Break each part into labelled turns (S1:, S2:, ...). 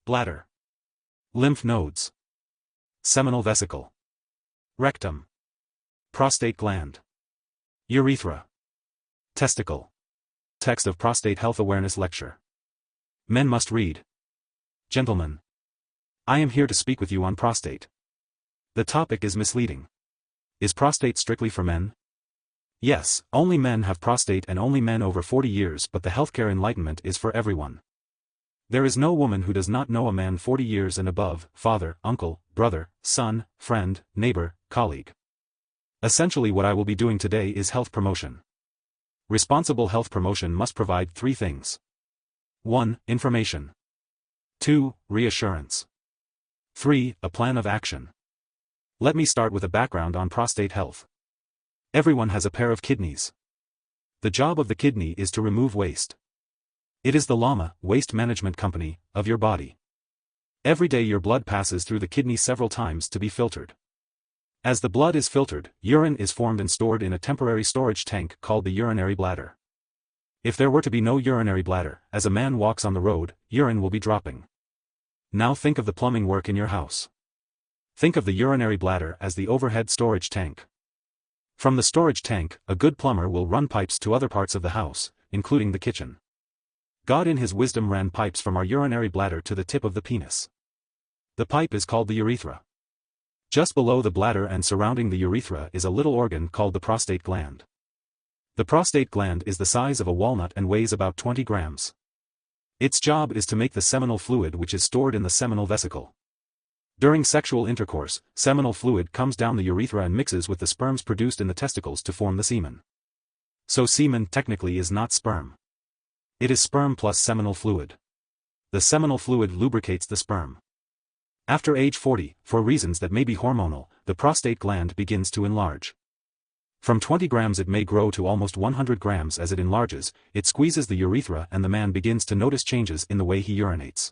S1: bladder, lymph nodes, seminal vesicle, rectum, prostate gland, urethra, testicle. Text of Prostate Health Awareness Lecture. Men must read. Gentlemen, I am here to speak with you on prostate. The topic is misleading. Is prostate strictly for men? Yes, only men have prostate and only men over 40 years, but the healthcare enlightenment is for everyone. There is no woman who does not know a man 40 years and above, father, uncle, brother, son, friend, neighbor, colleague. Essentially what I will be doing today is health promotion. Responsible health promotion must provide three things. 1. Information. 2. Reassurance. 3. A plan of action. Let me start with a background on prostate health. Everyone has a pair of kidneys. The job of the kidney is to remove waste. It is the llama, waste management company, of your body. Every day your blood passes through the kidney several times to be filtered. As the blood is filtered, urine is formed and stored in a temporary storage tank called the urinary bladder. If there were to be no urinary bladder, as a man walks on the road, urine will be dropping. Now think of the plumbing work in your house. Think of the urinary bladder as the overhead storage tank. From the storage tank, a good plumber will run pipes to other parts of the house, including the kitchen. God in his wisdom ran pipes from our urinary bladder to the tip of the penis. The pipe is called the urethra. Just below the bladder and surrounding the urethra is a little organ called the prostate gland. The prostate gland is the size of a walnut and weighs about 20 grams. Its job is to make the seminal fluid which is stored in the seminal vesicle. During sexual intercourse, seminal fluid comes down the urethra and mixes with the sperms produced in the testicles to form the semen. So semen technically is not sperm. It is sperm plus seminal fluid. The seminal fluid lubricates the sperm. After age 40, for reasons that may be hormonal, the prostate gland begins to enlarge. From 20 grams it may grow to almost 100 grams as it enlarges, it squeezes the urethra and the man begins to notice changes in the way he urinates.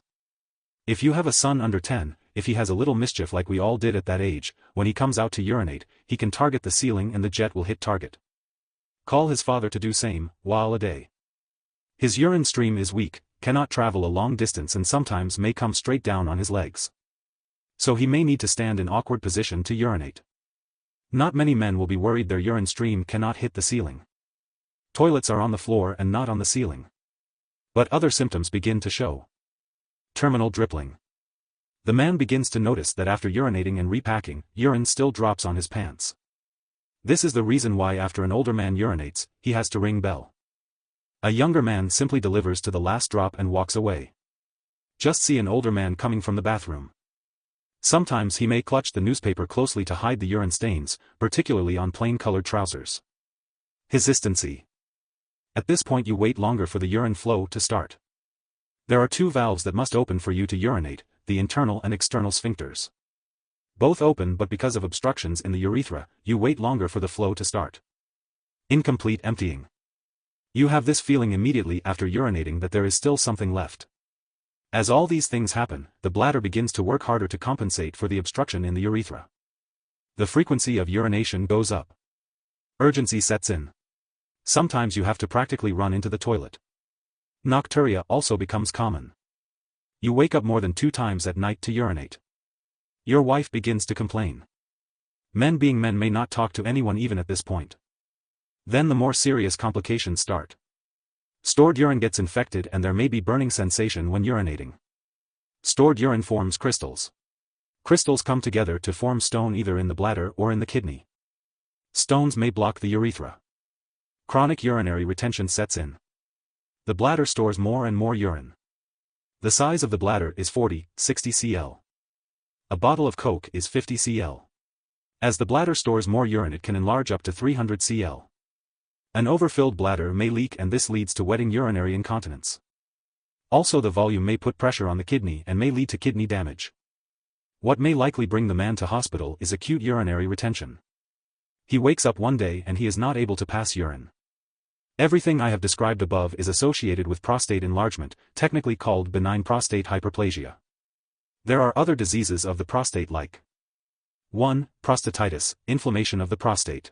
S1: If you have a son under 10, if he has a little mischief like we all did at that age, when he comes out to urinate, he can target the ceiling and the jet will hit target. Call his father to do same, while a day. His urine stream is weak, cannot travel a long distance and sometimes may come straight down on his legs. So he may need to stand in awkward position to urinate. Not many men will be worried their urine stream cannot hit the ceiling. Toilets are on the floor and not on the ceiling. But other symptoms begin to show. Terminal dripping. The man begins to notice that after urinating and repacking, urine still drops on his pants. This is the reason why after an older man urinates, he has to ring bell. A younger man simply delivers to the last drop and walks away. Just see an older man coming from the bathroom. Sometimes he may clutch the newspaper closely to hide the urine stains, particularly on plain-colored trousers. Hesitancy. At this point you wait longer for the urine flow to start. There are two valves that must open for you to urinate, the internal and external sphincters. Both open, but because of obstructions in the urethra, you wait longer for the flow to start. Incomplete emptying. You have this feeling immediately after urinating that there is still something left. As all these things happen, the bladder begins to work harder to compensate for the obstruction in the urethra. The frequency of urination goes up. Urgency sets in. Sometimes you have to practically run into the toilet. Nocturia also becomes common. You wake up more than 2 times at night to urinate. Your wife begins to complain. Men being men may not talk to anyone even at this point. Then the more serious complications start. Stored urine gets infected and there may be burning sensation when urinating. Stored urine forms crystals. Crystals come together to form stone either in the bladder or in the kidney. Stones may block the urethra. Chronic urinary retention sets in. The bladder stores more and more urine. The size of the bladder is 40, 60 cl. A bottle of Coke is 50 cl. As the bladder stores more urine it can enlarge up to 300 cl. An overfilled bladder may leak and this leads to wetting urinary incontinence. Also the volume may put pressure on the kidney and may lead to kidney damage. What may likely bring the man to hospital is acute urinary retention. He wakes up one day and he is not able to pass urine. Everything I have described above is associated with prostate enlargement, technically called benign prostate hyperplasia. There are other diseases of the prostate like 1. Prostatitis, inflammation of the prostate.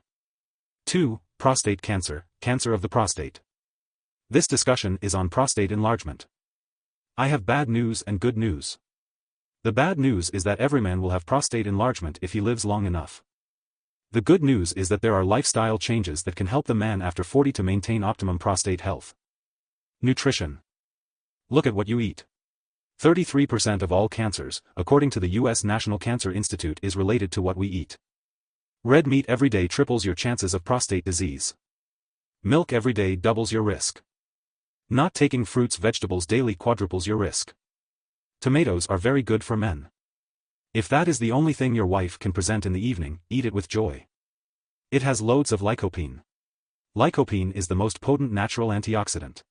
S1: 2. Prostate cancer, cancer of the prostate. This discussion is on prostate enlargement. I have bad news and good news. The bad news is that every man will have prostate enlargement if he lives long enough. The good news is that there are lifestyle changes that can help the man after 40 to maintain optimum prostate health. Nutrition. Look at what you eat. 33% of all cancers, according to the U.S. National Cancer Institute, is related to what we eat. Red meat every day triples your chances of prostate disease. Milk every day doubles your risk. Not taking fruits vegetables daily quadruples your risk. Tomatoes are very good for men. If that is the only thing your wife can present in the evening, eat it with joy. It has loads of lycopene. Lycopene is the most potent natural antioxidant.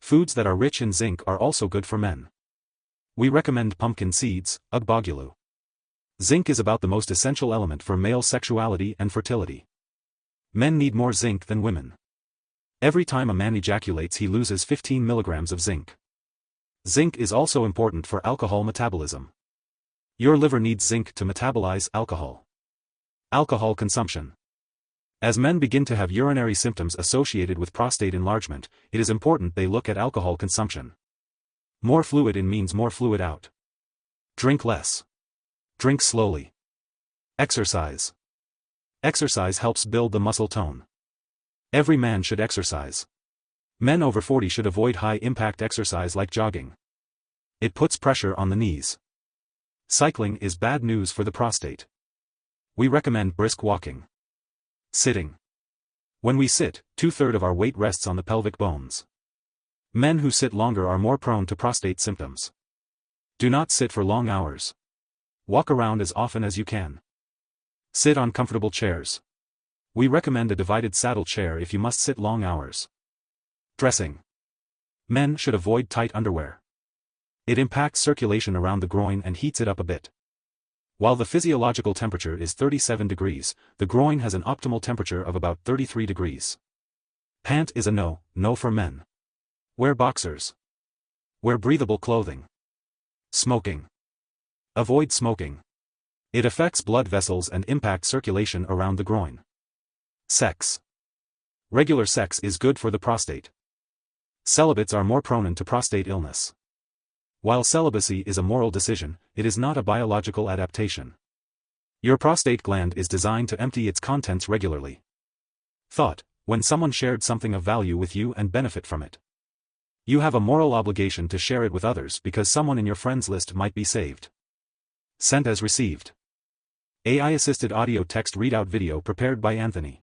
S1: Foods that are rich in zinc are also good for men. We recommend pumpkin seeds, ugbogulu. Zinc is about the most essential element for male sexuality and fertility. Men need more zinc than women. Every time a man ejaculates he loses 15 milligrams of zinc. Zinc is also important for alcohol metabolism. Your liver needs zinc to metabolize alcohol. Alcohol consumption. As men begin to have urinary symptoms associated with prostate enlargement, it is important they look at alcohol consumption. More fluid in means more fluid out. Drink less. Drink slowly. Exercise. Exercise helps build the muscle tone. Every man should exercise. Men over 40 should avoid high-impact exercise like jogging. It puts pressure on the knees. Cycling is bad news for the prostate. We recommend brisk walking. Sitting. When we sit, 2/3 of our weight rests on the pelvic bones. Men who sit longer are more prone to prostate symptoms. Do not sit for long hours. Walk around as often as you can. Sit on comfortable chairs. We recommend a divided saddle chair if you must sit long hours. Dressing. Men should avoid tight underwear. It impacts circulation around the groin and heats it up a bit. While the physiological temperature is 37 degrees, the groin has an optimal temperature of about 33 degrees. Pant is a no for men. Wear boxers. Wear breathable clothing. Smoking. Avoid smoking. It affects blood vessels and impacts circulation around the groin. Sex. Regular sex is good for the prostate. Celibates are more prone to prostate illness. While celibacy is a moral decision, it is not a biological adaptation. Your prostate gland is designed to empty its contents regularly. Thought, when someone shared something of value with you and benefit from it. You have a moral obligation to share it with others because someone in your friends list might be saved. Sent as received. AI-assisted audio text readout video prepared by Anthony.